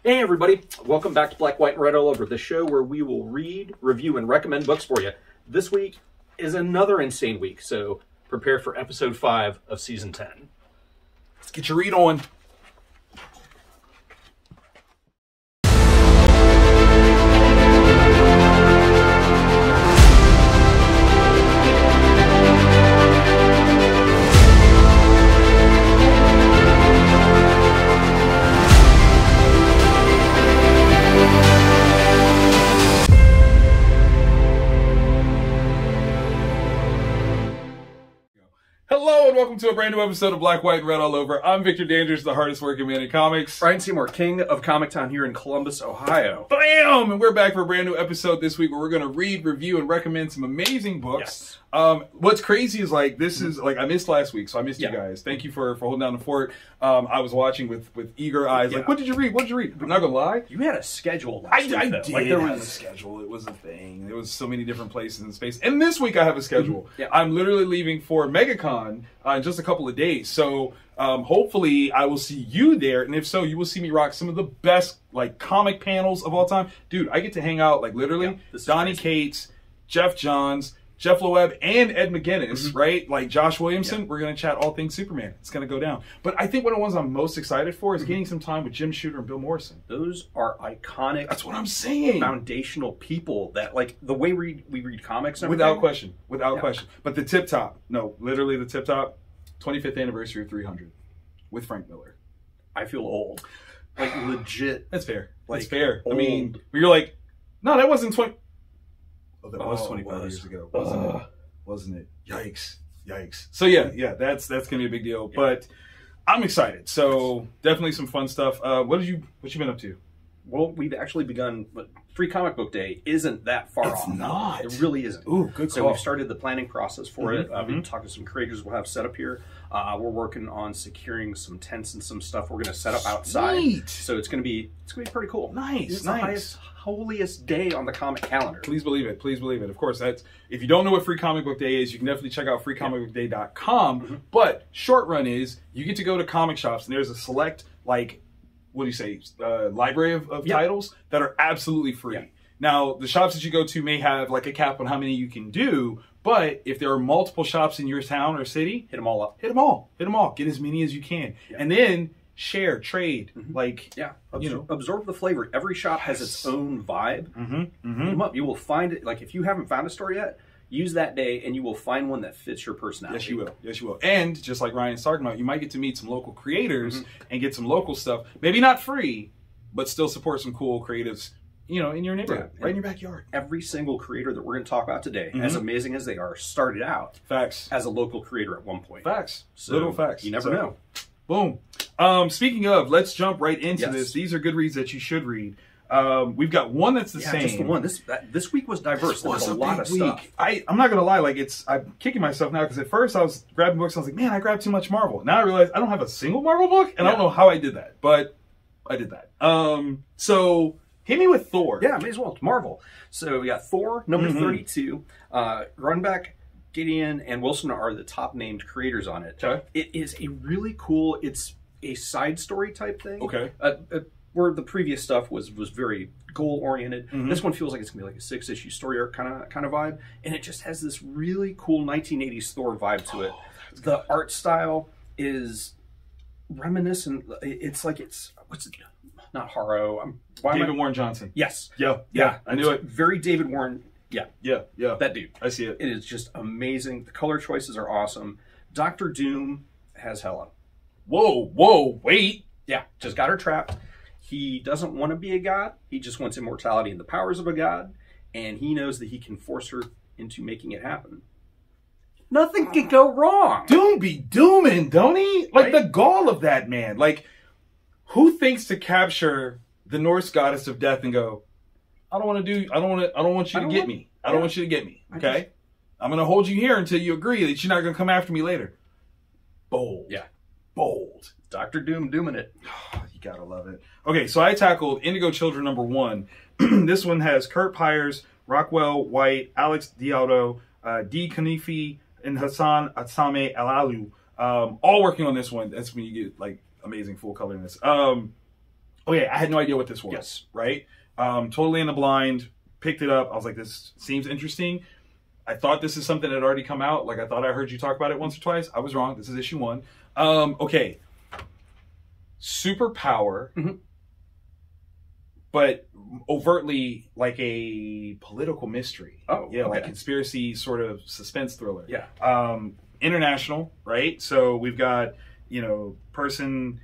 Hey everybody, welcome back to Black, White, and Red All Over, the show where we will read, review, and recommend books for you. This week is another insane week, so prepare for episode 5 of season 10. Let's get your read on. Hello and welcome to a brand new episode of Black, White, and Red All Over. I'm Victor Danders, the hardest working man in comics. Brian Seymour, king of Comic Town here in Columbus, Ohio. Bam! And we're back for a brand new episode this week where we're going to read, review, and recommend some amazing books. Yes. What's crazy is like, this is like, I missed last week, so I missed you guys. Thank you for holding down the fort. I was watching with eager eyes, like, what did you read? What did you read? I'm not going to lie. You had a schedule last week, I did like, have a schedule. It was a thing. There was so many different places in space. And this week I have a schedule. I'm literally leaving for MegaCon in just a couple of days. So hopefully I will see you there. And if so, you will see me rock some of the best like comic panels of all time. Dude, I get to hang out like literally Donnie Cates, Jeff Johns, Jeff Loeb, and Ed McGuinness, right? Like Josh Williamson, we're going to chat all things Superman. It's going to go down. But I think one of the ones I'm most excited for is getting some time with Jim Shooter and Bill Morrison. Those are iconic. That's what I'm saying. Foundational people that, like, the way we read comics and without question. Without question. But the tip top, no, literally the tip top, 25th anniversary of 300 with Frank Miller. I feel old. Like, legit. That's fair. Like, that's fair. Old. I mean, you're like, no, that wasn't 20. Oh, that was 25 years ago, wasn't it? Wasn't it? Yikes. Yikes. So yeah, that's going to be a big deal. Yeah. But I'm excited. So definitely some fun stuff. What you been up to? Well, we've actually begun, but Free Comic Book Day isn't that far off. It's not. It really isn't. Ooh, good call. So we've started the planning process for it. We've talked to some creators we'll have set up here. We're working on securing some tents and some stuff we're going to set up outside. Sweet. So it's going to be pretty cool. Nice, it's the highest, holiest day on the comic calendar. Please believe it. Please believe it. Of course, that's if you don't know what Free Comic Book Day is, you can definitely check out freecomicbookday.com. But short run is you get to go to comic shops and there's a select like what do you say, library of titles that are absolutely free. Yeah. Now, the shops that you go to may have like a cap on how many you can do, but if there are multiple shops in your town or city, hit them all up. Hit them all. Hit them all. Get as many as you can. Yeah. And then share, trade, like, absorb the flavor. Every shop has its own vibe. Hit them up. You will find it. Like, if you haven't found a store yet, use that day and you will find one that fits your personality. Yes, you will. Yes, you will. And just like Ryan's talking about, you might get to meet some local creators and get some local stuff. Maybe not free, but still support some cool creatives, you know, in your neighborhood, right in your backyard. Every single creator that we're going to talk about today, as amazing as they are, started out as a local creator at one point. Facts. So little facts. You never know. Boom. Speaking of, let's jump right into this. These are good reads that you should read. We've got one that's the same. Just the one. This week was diverse. There was a lot of stuff. I'm not gonna lie, like I'm kicking myself now because at first I was grabbing books. I was like, man, I grabbed too much Marvel. Now I realize I don't have a single Marvel book, and I don't know how I did that, but I did that. So hit me with Thor. Yeah, may as well. It's Marvel. So we got Thor number 32. Runback, Gideon, and Wilson are the top named creators on it. Okay. It is a really cool. It's a side story type thing. Okay. Where the previous stuff was very goal oriented. This one feels like it's gonna be like a 6-issue story arc kind of vibe, and it just has this really cool 1980s Thor vibe to it. The art style is reminiscent. It's like what's it? Not Haro. David Warren Johnson. Yes. Yeah. I knew it. Very David Warren. Yeah. That dude. I see it. It is just amazing. The color choices are awesome. Dr. Doom has Hela. Whoa, wait. Yeah, just got her trapped. He doesn't want to be a god. He just wants immortality and the powers of a god. And he knows that he can force her into making it happen. Nothing can go wrong. Doom be Doomin, don't he? Like, the gall of that man. Like, who thinks to capture the Norse goddess of death and go, I don't want you to get me. I don't want you to get me. Okay? I'm going to hold you here until you agree that you're not going to come after me later. Bold. Yeah. Bold. Dr. Doom dooming it. You gotta love it. Okay, so I tackled Indigo Children number 1. This one has Kurt Pyers, Rockwell White, Alex Dialdo, D. Kanifi, and Hassan Atsame Alalu, all working on this one. That's when you get like amazing full color in this. okay, I had no idea what this was. Yes. Right? Totally in the blind, picked it up. I was like, this seems interesting. I thought this is something that had already come out. Like, I thought I heard you talk about it once or twice. I was wrong. This is issue 1. Okay. Superpower, but overtly like a political mystery. Oh, yeah, okay. like conspiracy sort of suspense thriller. Yeah. International, right? So we've got, person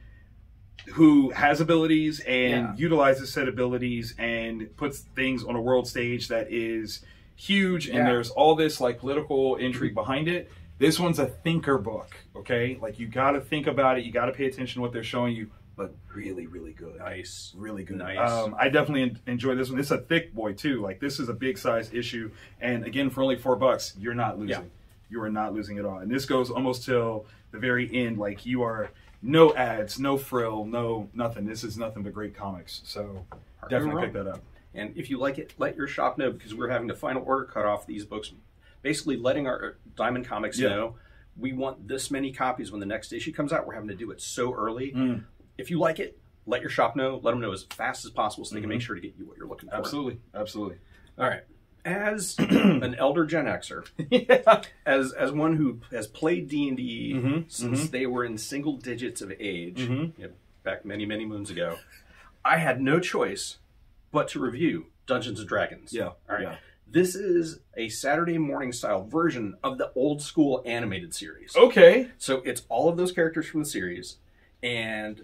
who has abilities and utilizes said abilities and puts things on a world stage that is huge, and there's all this like political intrigue behind it. This one's a thinker book, okay? Like, you got to think about it, you got to pay attention to what they're showing you, but really, really good. Nice. Really good. Nice. I definitely enjoy this one. It's a thick boy too. Like, this is a big size issue, and again, for only $4, you're not losing. Yeah. You are not losing at all. And this goes almost till the very end. Like, you are no ads, no frill, no nothing. This is nothing but great comics. So definitely pick that up. And if you like it, let your shop know, because we're having the final order cut off these books, basically letting our Diamond Comics know we want this many copies when the next issue comes out. We're having to do it so early. If you like it, let your shop know. Let them know as fast as possible so they can make sure to get you what you're looking for. Absolutely. Absolutely. All right. As an elder Gen Xer, as one who has played D&D since they were in single digits of age, back many, many moons ago, I had no choice but to review Dungeons & Dragons. Yeah. All right. Yeah. This is a Saturday morning style version of the old school animated series. Okay. So it's all of those characters from the series, and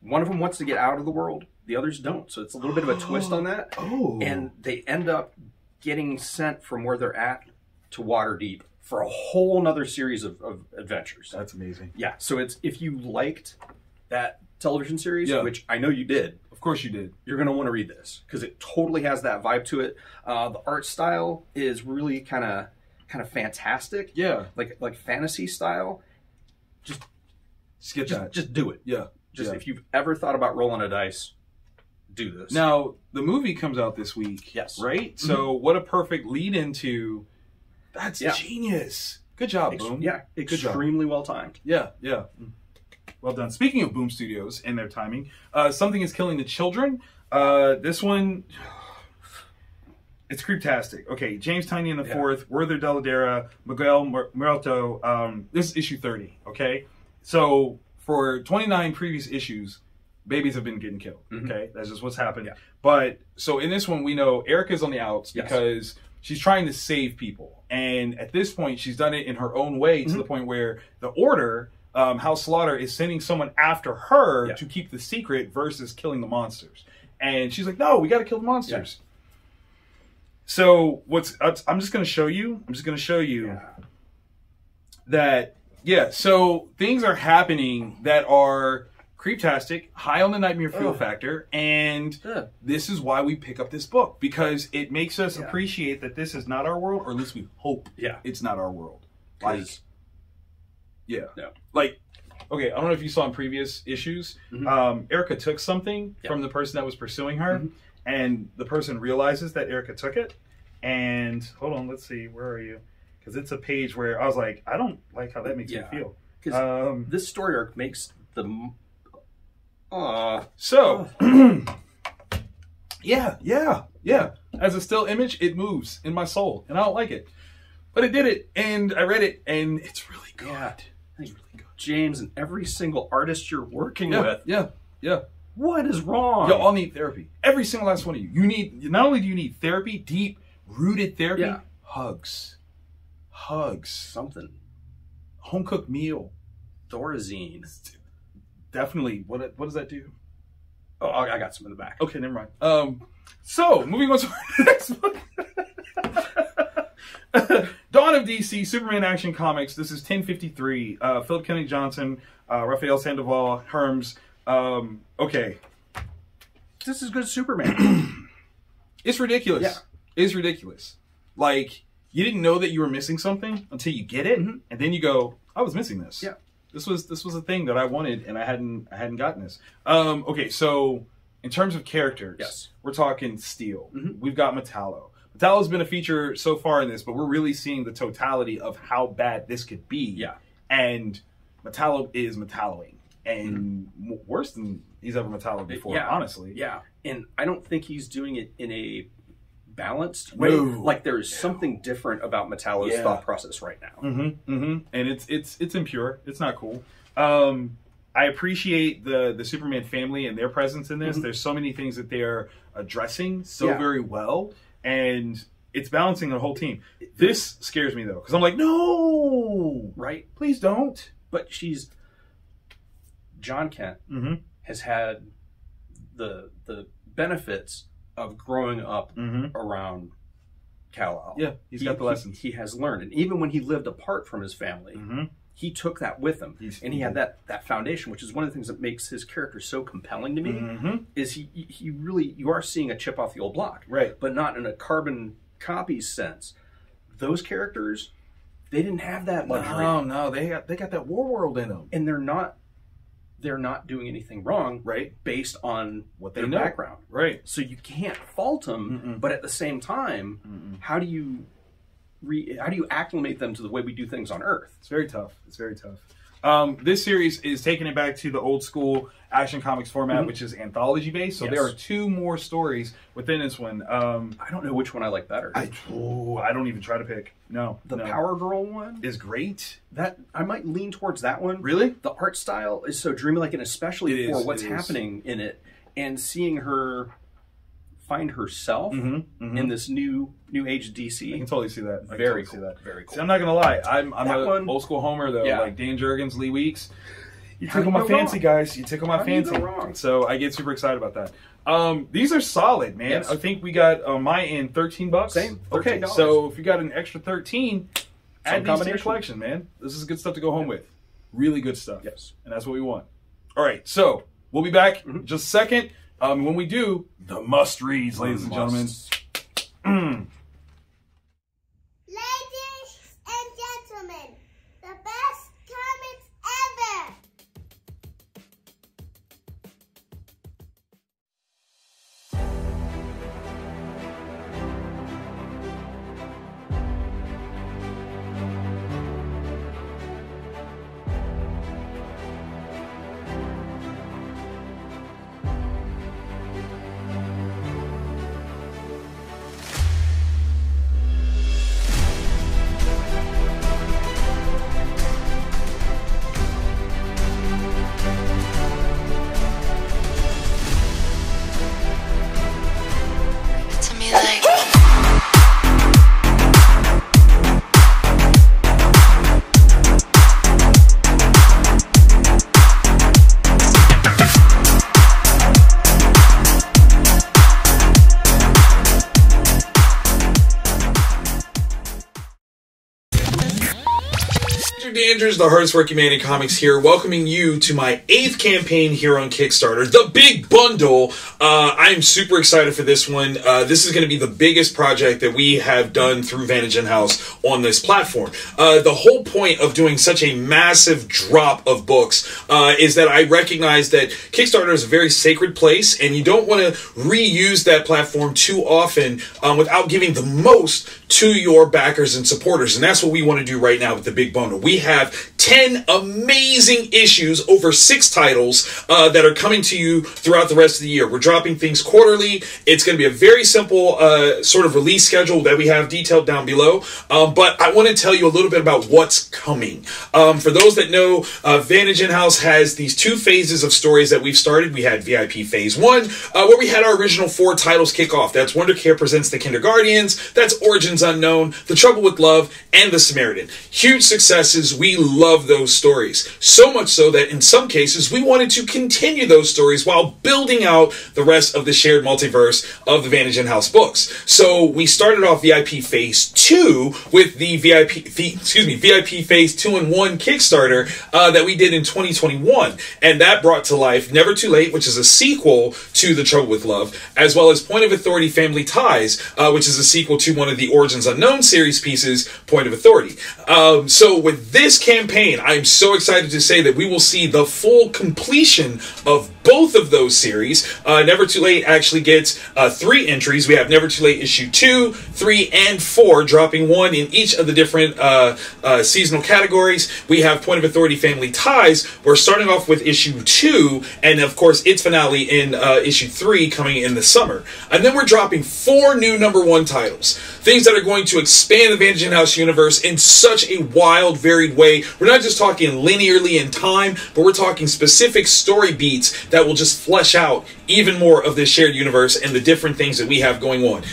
one of them wants to get out of the world, the others don't. So it's a little bit of a twist on that. Oh. And they end up getting sent from where they're at to Waterdeep for a whole nother series of adventures. That's amazing. Yeah. So it's, if you liked that television series, which I know you did. Of course you did. You're going to want to read this because it totally has that vibe to it. The art style is really kind of fantastic. Yeah. Like fantasy style. Just do it. Yeah. If you've ever thought about rolling a dice, do this. Now, the movie comes out this week. Yes. Right? So what a perfect lead into. That's genius. Good job, Boom. Yeah. Extremely well timed. Yeah. Yeah. Well done. Speaking of Boom Studios and their timing, Something is Killing the Children. This one, it's creeptastic. Okay, James Tynion the Fourth, Werther Deladera, Miguel Muerto. This is issue 30. Okay, so for 29 previous issues, babies have been getting killed. Okay, that's just what's happened. Yeah. But so in this one, we know Erica's on the outs because she's trying to save people, and at this point, she's done it in her own way to the point where the Order. House Slaughter is sending someone after her to keep the secret versus killing the monsters. And she's like, no, we got to kill the monsters. So I'm just going to show you that, so things are happening that are creeptastic, high on the nightmare fuel factor. And this is why we pick up this book, because it makes us appreciate that this is not our world, or at least we hope it's not our world. Like, like, okay, I don't know if you saw in previous issues, Erica took something from the person that was pursuing her, and the person realizes that Erica took it, and, hold on, let's see, where are you? Because it's a page where I was like, I don't like how that makes me feel. Because this story arc makes the... As a still image, it moves in my soul, and I don't like it. But it did it, and I read it, and it's really good. Yeah. It's really good. James, and every single artist you're working with. Yeah. What is wrong? You all need therapy. Every single last one of you. You need, not only do you need therapy, deep, rooted therapy, hugs. Something. Home cooked meal. Thorazine. Definitely. What does that do? Oh, I got some in the back. Okay, never mind. So, moving on to our next book. Dawn of DC, Superman Action Comics. This is 1053. Philip Kennedy Johnson, Raphael Sandoval, Herms. Okay. This is good Superman. It's ridiculous. Yeah. It's ridiculous. Like, you didn't know that you were missing something until you get it, and then you go, I was missing this. Yeah. This was a thing that I wanted, and I hadn't gotten this. Okay, so in terms of characters, we're talking Steel. We've got Metallo. Metallo's been a feature so far in this, but we're really seeing the totality of how bad this could be. Yeah. And Metallo is Metalloing. And worse than he's ever Metallo before, Yeah, honestly. Yeah, and I don't think he's doing it in a balanced way. Like there's something different about Metallo's thought process right now. And it's impure. It's not cool. I appreciate the Superman family and their presence in this. There's so many things that they're addressing very well, and it's balancing the whole team. This scares me though, because I'm like, no, right? Please don't. But John Kent has had the benefits of growing up around Kal-El. Yeah, he's got the lessons. He has learned, and even when he lived apart from his family, he took that with him, and he had that foundation, which is one of the things that makes his character so compelling to me. Is he really, you are seeing a chip off the old block, right? But not in a carbon copy sense. Those characters, they didn't have that luxury. No, they got that war world in them, and they're not doing anything wrong, right? Based on what they their know, background, right? So you can't fault them, but at the same time, how do you acclimate them to the way we do things on Earth? It's very tough. It's very tough. This series is taking it back to the old school Action Comics format, which is anthology based. So there are 2 more stories within this one. I don't know which one I like better. I don't even try to pick. No, the Power Girl one is great. That I might lean towards that one. Really, the art style is so dreamlike, and especially for what's happening in it, and seeing her find herself in this new age DC. I can totally see that. Very cool. Very cool. See, I'm not gonna lie. I'm an old school homer though. Yeah. Like Dan Jurgens, Lee Weeks. You tickle my fancy, guys. You tickle my fancy. So I get super excited about that. These are solid, man. Yes. I think we got my end $13. Same. Okay, so if you got an extra 13, add these to your collection, man. This is good stuff to go home with. Really good stuff. Yes, and that's what we want. All right, so we'll be back in just a second. When we do, the must reads, ladies and gentlemen. Ladies and gentlemen, the best comics ever. Andrews, the hardest working man in comics here, welcoming you to my 8th campaign here on Kickstarter, the Big Bundle. I'm super excited for this one. This is going to be the biggest project that we have done through Vantage InHouse on this platform. The whole point of doing such a massive drop of books is that I recognize that Kickstarter is a very sacred place, and you don't want to reuse that platform too often without giving the most to your backers and supporters. And that's what we want to do right now with the Big Bundle. We have 10 amazing issues, over 6 titles that are coming to you throughout the rest of the year. We're dropping things quarterly. It's going to be a very simple sort of release schedule that we have detailed down below. But I want to tell you a little bit about what's coming. For those that know, Vantage InHouse has these 2 phases of stories that we've started. We had VIP Phase 1, where we had our original 4 titles kick off. That's Wonder Care Presents the Kinderguardians, that's Origins Unknown, The Trouble with Love, and The Samaritan. Huge successes. We love those stories. So much so that in some cases we wanted to continue those stories while building out the rest of the shared multiverse of the Vantage InHouse books. So we started off VIP Phase 2 with the VIP Phase 2 in 1 Kickstarter that we did in 2021. And that brought to life Never Too Late, which is a sequel to The Trouble with Love, as well as Point of Authority Family Ties, which is a sequel to one of the Origins Unknown series pieces, Point of Authority. So with this this campaign, I'm so excited to say that we will see the full completion of both of those series. Never Too Late actually gets 3 entries. We have Never Too Late issue 2, 3, and 4, dropping 1 in each of the different seasonal categories. We have Point of Authority Family Ties. We're starting off with issue 2, and of course its finale in issue 3 coming in the summer. And then we're dropping 4 new #1 titles. Things that are going to expand the Vantage InHouse universe in such a wild, varied way. We're not just talking linearly in time, but we're talking specific story beats that will just flesh out even more of this shared universe and the different things that we have going on.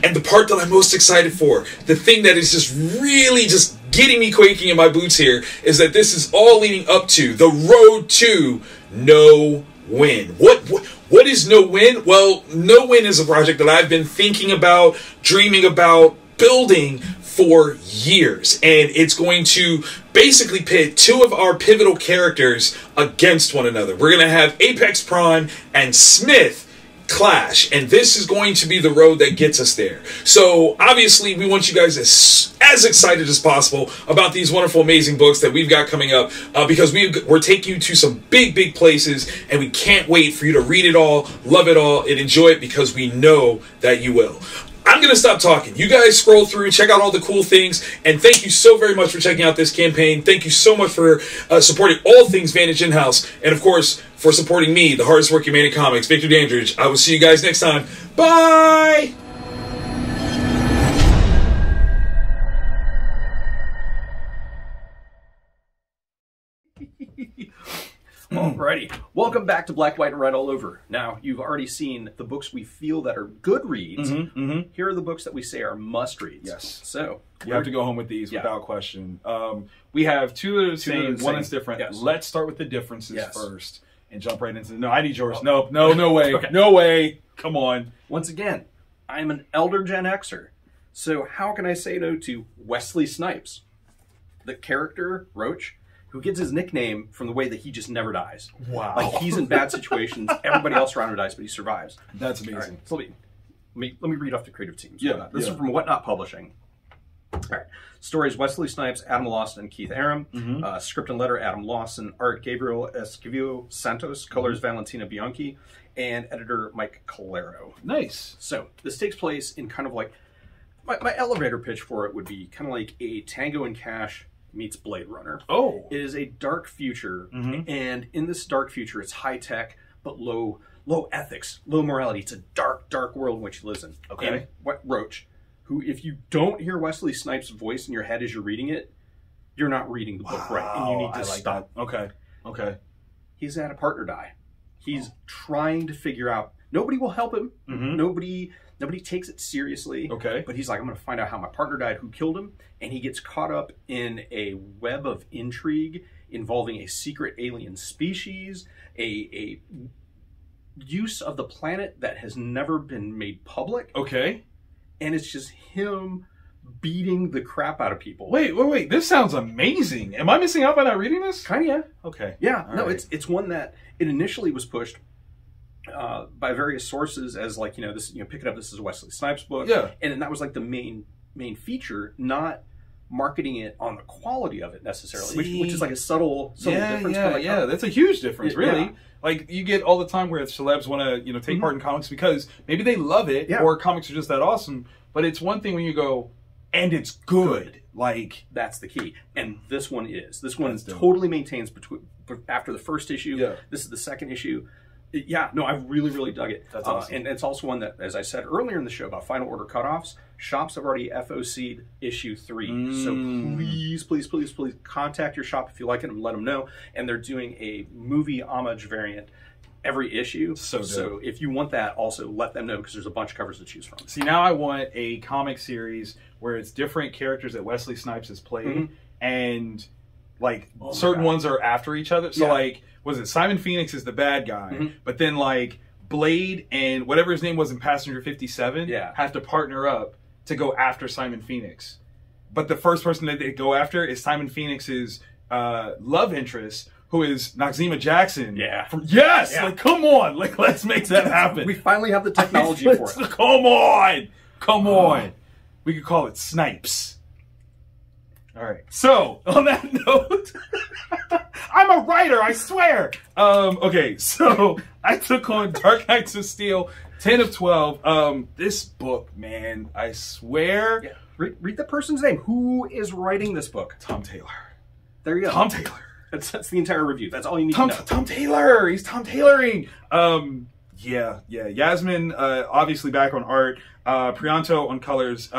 And the part that I'm most excited for, the thing that is just really just getting me quaking in my boots here, is that this is all leading up to the road to No Win. What is No Win? Well, No Win is a project that I've been thinking about, dreaming about, building for years. And it's going to basically pit 2 of our pivotal characters against one another. We're going to have Apex Prime and Smith clash, and this is going to be the road that gets us there. So obviously we want you guys as excited as possible about these wonderful, amazing books that we've got coming up, because we're taking you to some big places, and we can't wait for you to read it all, love it all, and enjoy it, because we know that you will. I'm going to stop talking. You guys scroll through, check out all the cool things, and thank you so very much for checking out this campaign. Thank you so much for supporting all things Vantage InHouse, and of course, for supporting me, the hardest working man in comics, Victor Dandridge. I will see you guys next time. Bye! Alrighty, welcome back to Black, White, and Red All Over. Now, you've already seen the books we feel that are good reads. Here are the books that we say are must reads. Yes. So you have to go home with these without question. We have 2 that are the same, 1 is different. Yes. Let's start with the differences first and jump right into. No, I need yours. Oh. No way. Okay. No way. Come on. Once again, I'm an elder Gen Xer. So how can I say no to Wesley Snipes, the character Roach, who gets his nickname from the way that he just never dies. Wow. Like, he's in bad situations. Everybody else around him dies, but he survives. That's amazing. All right, so let me read off the creative teams. Yeah. This is from Whatnot Publishing. All right. Stories: Wesley Snipes, Adam Lawson, and Keith Aram. Script and letter: Adam Lawson. Art: Gabriel Esquivel Santos. Colors: Valentina Bianchi. And editor: Mike Calero. Nice. So this takes place in kind of like, my elevator pitch for it would be kind of like a Tango and Cash meets Blade Runner. Oh. It is a dark future, and in this dark future, it's high tech but low ethics, low morality. It's a dark world in which he lives in. Okay. And Roach, who, if you don't hear Wesley Snipes' voice in your head as you're reading it, you're not reading the book right, and you need to stop. That. Okay. He's had a partner die. He's trying to figure out. Nobody will help him. Nobody takes it seriously. Okay. But he's like, I'm going to find out how my partner died, who killed him. And he gets caught up in a web of intrigue involving a secret alien species, a use of the planet that has never been made public. Okay. And it's just him beating the crap out of people. Wait. This sounds amazing. Am I missing out by not reading this? Kind of, yeah. Okay. Yeah. All no, right. it's one that it initially was pushed by various sources as like, this, pick it up, this is a Wesley Snipes book. Yeah. And that was like the main feature, not marketing it on the quality of it necessarily, which is like a subtle difference. Yeah, that's a huge difference, really. Yeah. Like, you get all the time where celebs want to, take part in comics because maybe they love it, or comics are just that awesome. But it's one thing when you go, and it's good. Like, that's the key. And this one is. This one totally maintains after the first issue. Yeah. This is the second issue. Yeah, no, I really dug it. That's awesome. And it's also one that, as I said earlier in the show about final order cutoffs, shops have already FOC'd issue 3. So please contact your shop if you like it and let them know. And they're doing a movie homage variant every issue. So if you want that, also let them know, because there's a bunch of covers to choose from. See, now I want a comic series where it's different characters that Wesley Snipes has played, and like certain ones are after each other. So like, was it Simon Phoenix is the bad guy, but then like Blade and whatever his name was in Passenger 57 have to partner up to go after Simon Phoenix. But the first person that they go after is Simon Phoenix's love interest, who is Noxeema Jackson. Yeah. Like, come on. Like, let's make that happen. We finally have the technology for it. Come on. We could call it Snipes. All right. So on that note, I'm a writer, I swear. Okay, so I took on Dark Knights of Steel, 10 of 12. This book, man, I swear. Yeah. Read the person's name. Who is writing this book? Tom Taylor. There you go. Tom Taylor. That's the entire review. That's all you need to know. Tom Taylor. He's Tom Tayloring. Yeah. Yasmin, obviously back on art. Prianto on colors.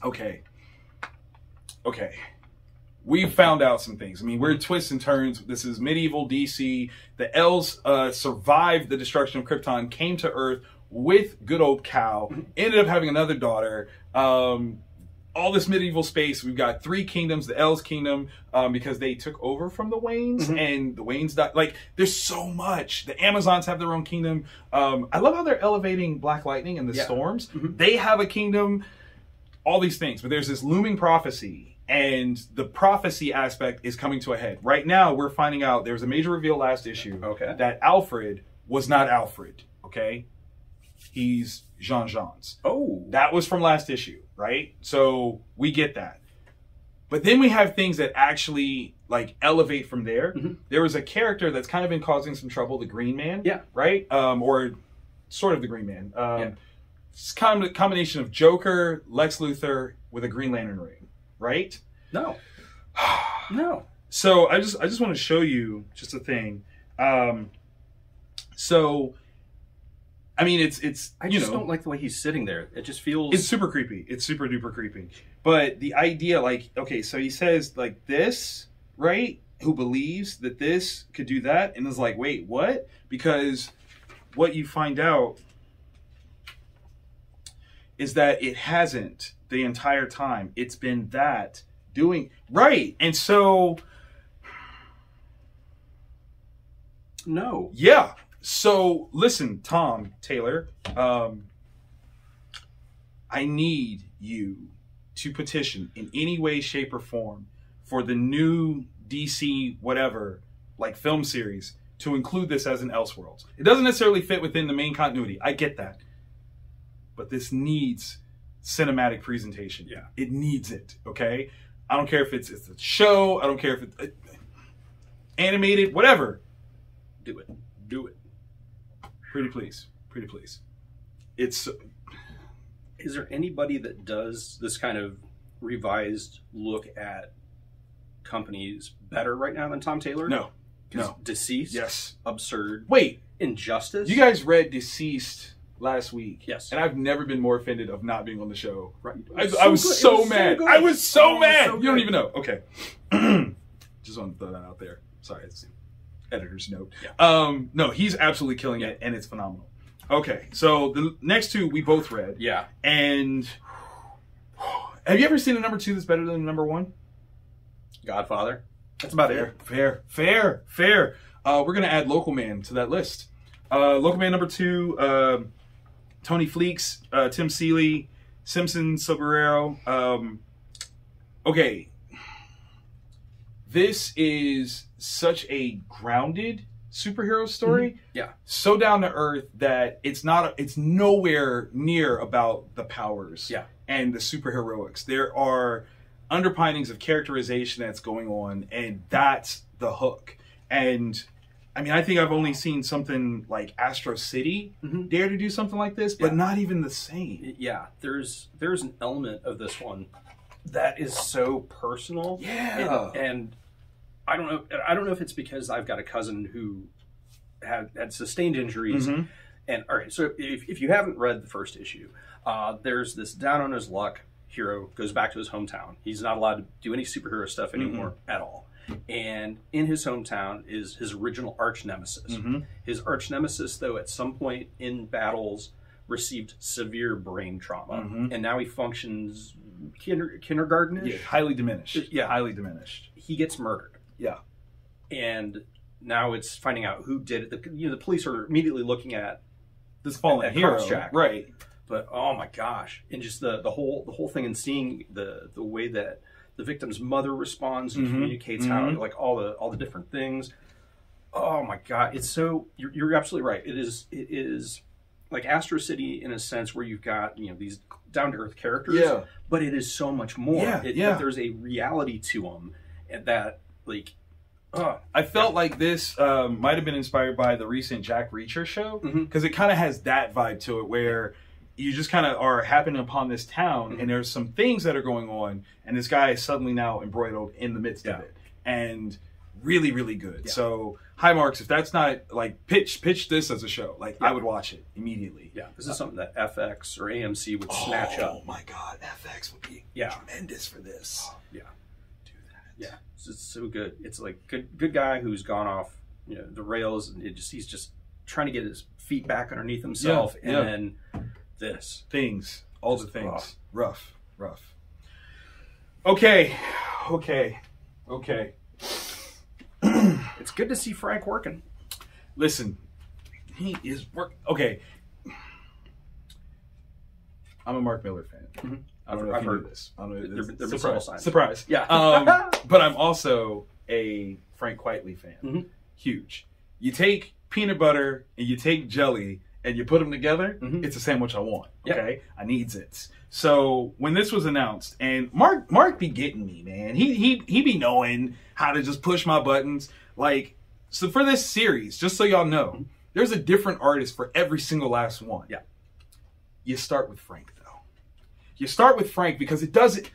Okay. We've found out some things. I mean, we're twists and turns. This is medieval DC. The elves survived the destruction of Krypton, came to Earth with good old Cal, ended up having another daughter. All this medieval space. We've got 3 kingdoms. The elves kingdom, because they took over from the Waynes, and the Waynes died. Like, there's so much. The Amazons have their own kingdom. I love how they're elevating Black Lightning and the storms. They have a kingdom. All these things. But there's this looming prophecy. And the prophecy aspect is coming to a head. Right now, we're finding out there's a major reveal last issue that Alfred was not Alfred, okay? He's Jean-Jean's. Oh. That was from last issue, right? So we get that. But then we have things that actually, like, elevate from there. There was a character that's kind of been causing some trouble, the Green Man. Yeah. Right? Or sort of the Green Man. It's kind of a combination of Joker, Lex Luthor with a Green Lantern ring. Right? No. So I just want to show you just a thing. So I mean, it's I just don't like the way he's sitting there. It just feels... It's super creepy. It's super duper creepy. But the idea, like, okay, so he says, like, this, right? Who believes that this could do that? And is like, wait, what? Because what you find out is that it hasn't the entire time. It's been that doing... Right. And so... No. Yeah. So, listen, Tom Taylor, I need you to petition in any way, shape, or form for the new DC whatever, like, film series to include this as an Elseworlds. It doesn't necessarily fit within the main continuity. I get that. But this needs cinematic presentation. Yeah. It needs it, okay? I don't care if it's a show. I don't care if it's animated, whatever. Do it. Do it. Pretty please. Pretty please. It's... Is there anybody that does this kind of revised look at companies better right now than Tom Taylor? No. No. Deceased? Yes. Absurd. Wait. Injustice? You guys read Deceased last week. Yes. And I've never been more offended of not being on the show. Right. I was so mad. I was so mad. So you don't even know. Okay. Just want to throw that out there. Sorry. It's the editor's note. Yeah. No, he's absolutely killing it, and it's phenomenal. Okay. So the next two we both read. Yeah. And have you ever seen a number 2 that's better than a number 1? Godfather. That's about it. Fair. We're going to add Local Man to that list. Local Man number 2, Tony Fleeks, Tim Seeley, Simpson Sobrero. Okay. This is such a grounded superhero story. Yeah. So down to earth that it's nowhere near about the powers and the superheroics. There are underpinnings of characterization that's going on, and that's the hook. And I mean, I think I've only seen something like Astro City dare to do something like this, but not even the same. Yeah, there's an element of this one that is so personal. Yeah. And I don't know if it's because I've got a cousin who had sustained injuries. And all right, so if you haven't read the first issue, there's this down on his luck hero goes back to his hometown. He's not allowed to do any superhero stuff anymore at all. And in his hometown is his original arch nemesis. His arch nemesis, though, at some point in battles received severe brain trauma, and now he functions kindergartenish. Yeah, highly diminished. Yeah, highly diminished. He gets murdered. Yeah, and now it's finding out who did it. The police are immediately looking at this fallen hero, Jack. Right? But oh my gosh, and just the whole thing, and seeing the way that the victim's mother responds and communicates how, like, all the different things. Oh my God, it's so, you're absolutely right. It is Astro City in a sense where you've got these down to earth characters, but it is so much more. There's a reality to them, and that I felt like this might have been inspired by the recent Jack Reacher show, because it kind of has that vibe to it where you just kind of are happening upon this town, and there's some things that are going on, and this guy is suddenly now embroiled in the midst of it, and really, really good. So, high marks. If that's not like pitch this as a show, I would watch it immediately. Yeah, this is something that FX or AMC would snatch up. Oh my God, FX would be tremendous for this. Do that. Yeah, it's so good. It's like good guy who's gone off the rails, and he's just trying to get his feet back underneath himself, and then all the things, rough. Okay. It's good to see Frank working. Listen, he is okay. I'm a Mark Miller fan. I don't know if you knew this. I don't know. There been several signs. Surprise. Yeah. But I'm also a Frank Quitely fan. Huge. You take peanut butter and you take jelly and you put them together, it's a sandwich I want. Okay? I needs it. So when this was announced, and Mark be getting me, man. He be knowing how to just push my buttons. So for this series, just so y'all know, there's a different artist for every single last one. Yeah. You start with Frank, though. You start with Frank because it doesn't...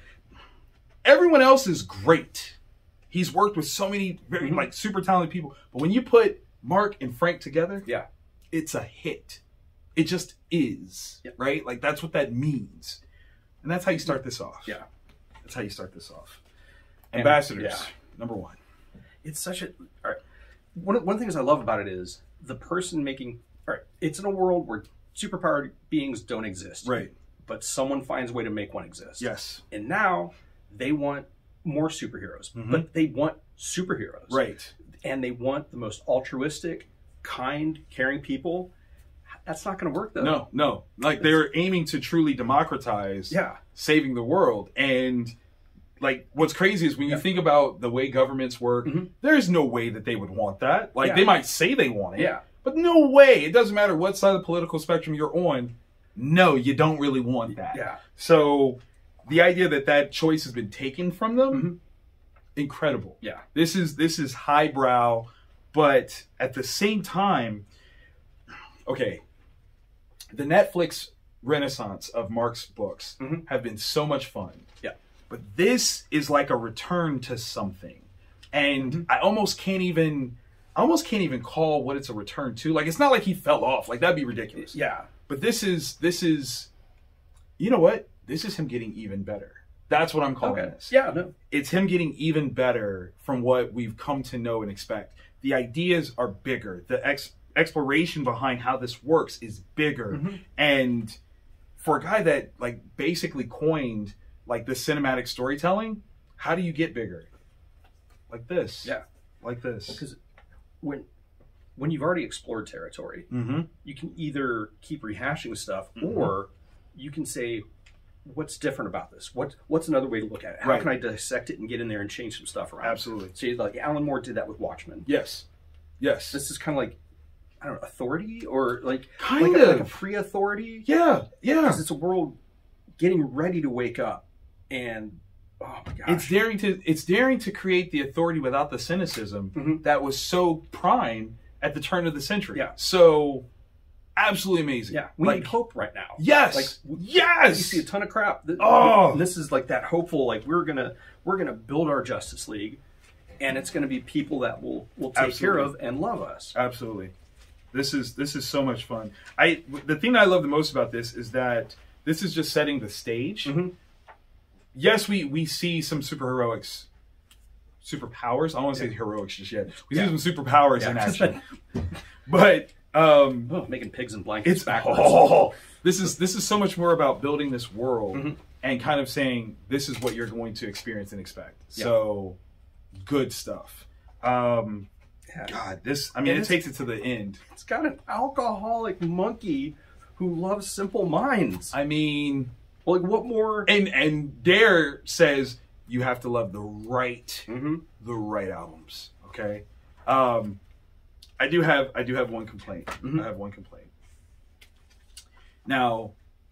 Everyone else is great. He's worked with so many very super talented people. But when you put Mark and Frank together, it's a hit. It just is, right? That's what that means. And that's how you start this off. Yeah. That's how you start this off. Ambassadors, number one. It's such a... All right. One of the things I love about it is the person making... All right. It's in a world where superpowered beings don't exist. Right. But someone finds a way to make one exist. Yes. And now they want more superheroes. But they want superheroes. Right. And they want the most altruistic, kind, caring people. That's not going to work, though. No. They're aiming to truly democratize saving the world. And, what's crazy is when you think about the way governments work, there's no way that they would want that. They might say they want it. Yeah. But no way. It doesn't matter what side of the political spectrum you're on. No, you don't really want that. Yeah. So, the idea that choice has been taken from them, incredible. Yeah. This is highbrow, but at the same time, okay, the Netflix renaissance of Mark's books have been so much fun. Yeah. But this is like a return to something. And I almost can't even call what it's a return to. It's not like he fell off. That'd be ridiculous. Yeah. But this is you know what? This is him getting even better. That's what I'm calling this. Yeah, no. It's him getting even better from what we've come to know and expect. The ideas are bigger. The exploration behind how this works is bigger. And for a guy that basically coined the cinematic storytelling, how do you get bigger? Like this. Yeah. Like this. Because when you've already explored territory, you can either keep rehashing stuff or you can say, what's different about this? What's another way to look at it? How can I dissect it and get in there and change some stuff around? Absolutely. So Alan Moore did that with Watchmen. Yes. This is kind of I don't know, authority or kind of a pre-authority. Yeah. Because it's a world getting ready to wake up, and oh my gosh, it's daring to create the authority without the cynicism that was so prime at the turn of the century. Yeah. So absolutely amazing. Yeah. We need hope right now. Yes. Yes. You see a ton of crap. This is that hopeful. We're gonna build our Justice League, and it's gonna be people that will take care of and love us. Absolutely. This is so much fun. The thing that I love the most about this is that this is just setting the stage. Yes, we see some superpowers. I don't want to say heroics just yet. We see some superpowers in action. But making pigs in blankets backwards. This is so much more about building this world and kind of saying this is what you're going to experience and expect. So good stuff. God, it takes it to the end. It's got an alcoholic monkey who loves Simple Minds. What more? And Dare says you have to love the right albums. Okay. I do have one complaint. I have one complaint. Now,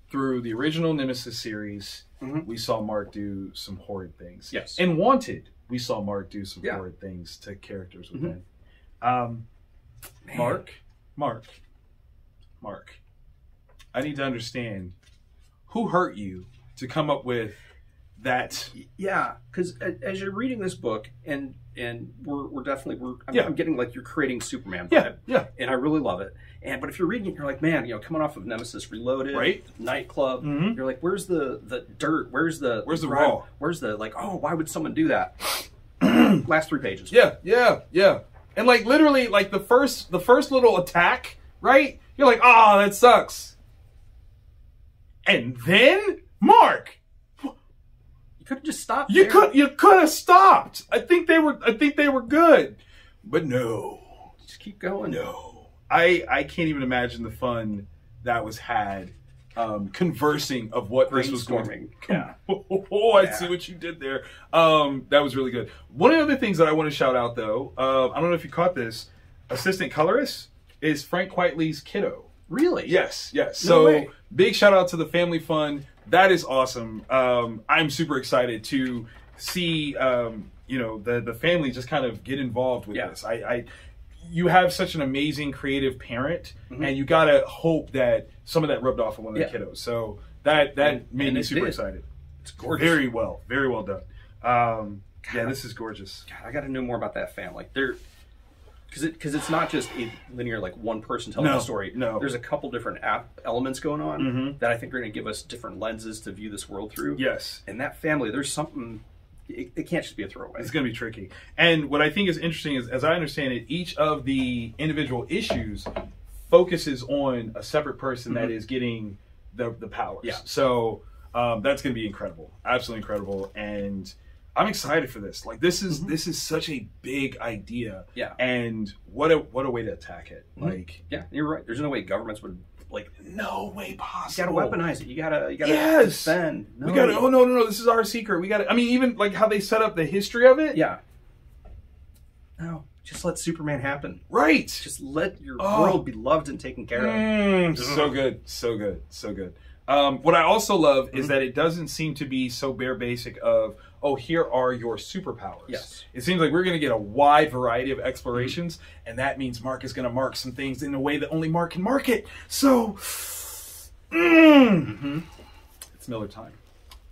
through the original Nemesis series, we saw Mark do some horrid things. Yes. And Wanted, we saw Mark do some horrid things to characters within. Mark, I need to understand who hurt you to come up with that. Yeah, because as you're reading this book, and we're definitely I'm getting like you're creating Superman vibe. Yeah. And I really love it. But if you're reading it, you're like, man, coming off of Nemesis Reloaded, right? Nightclub, you're like, where's the dirt? Where's the raw? Where's the like? Oh, why would someone do that? Last 3 pages. Yeah. And like literally, like the first little attack, right? You're like, oh, that sucks. And then Mark. Could have just stopped. You could have stopped. I think they were good, but no. Just keep going. No, I can't even imagine the fun that was had conversing of what this was going. Yeah. I see what you did there. That was really good. One of the other things that I want to shout out, though, I don't know if you caught this. Assistant colorist is Frank Quitely's kiddo. Really? Yes. No So way. Big shout out to the Family Fun. That is awesome. I'm super excited to see the family just kind of get involved with this. You have such an amazing creative parent, and you gotta hope that some of that rubbed off on one of the kiddos. So that made me super excited. It's gorgeous. Very well done. This is gorgeous. God, I got to know more about that family. Because it's not just a linear, like one person telling the story. No. There's a couple different elements going on that I think are going to give us different lenses to view this world through. Yes. And that family, there's something, it can't just be a throwaway. It's going to be tricky. And what I think is interesting is, as I understand it, each of the individual issues focuses on a separate person that is getting the powers. Yeah. So that's going to be incredible. Absolutely incredible. And I'm excited for this. Like this is such a big idea. Yeah. And what a way to attack it. Like you're right. There's no way governments would no way possible. You gotta weaponize it. You gotta defend. No. We gotta no, this is our secret. I mean, even like how they set up the history of it. Yeah. No. Just let Superman happen. Right. Just let your world be loved and taken care of. So good. What I also love is that it doesn't seem to be so bare basic of, oh, here are your superpowers. Yes. It seems like we're going to get a wide variety of explorations, and that means Mark is going to mark some things in a way that only Mark can mark it. So, it's Miller time.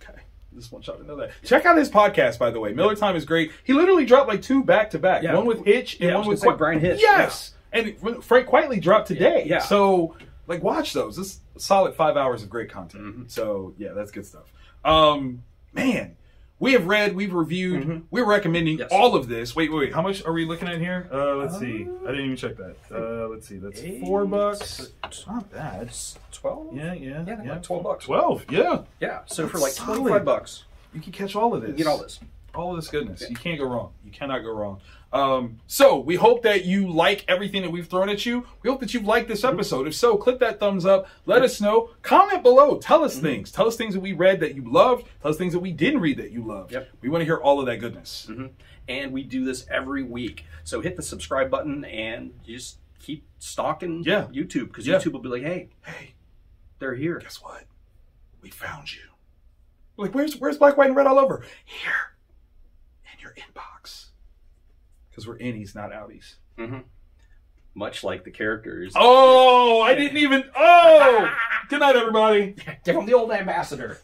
Okay. Just want y'all to know that. Check out his podcast, by the way. Miller Time is great. He literally dropped like 2 back-to-back. Yeah. One with Hitch and one with Brian Hitch. Yes. Yeah. And Frank Quitely dropped today. Yeah. So, like, watch those. This is a solid 5 hours of great content. So, yeah, that's good stuff. Man, we have read, we've reviewed, we're recommending all of this. Wait. How much are we looking at here? Let's see. I didn't even check that. Let's see. That's $4. It's not bad. 12? Yeah. Like $12. 12, yeah. Yeah. So That's for like solid. $25, you can catch all of this. you get all this. All of this goodness. You can't go wrong. You cannot go wrong. So we hope that you like everything that we've thrown at you. We hope that you've liked this episode. If so, click that thumbs up. Let us know. Comment below. Tell us things. Tell us things that we read that you loved. Tell us things that we didn't read that you loved. Yep. We want to hear all of that goodness. And we do this every week. So hit the subscribe button and just keep stalking YouTube. Because YouTube will be like, hey, they're here. Guess what? We found you. We're like, where's Black, White, and Red all over? Here. In your inbox. Because we're innies, not outies. Much like the characters. Oh, I didn't even. Oh! Good night, everybody. Give them the old ambassador.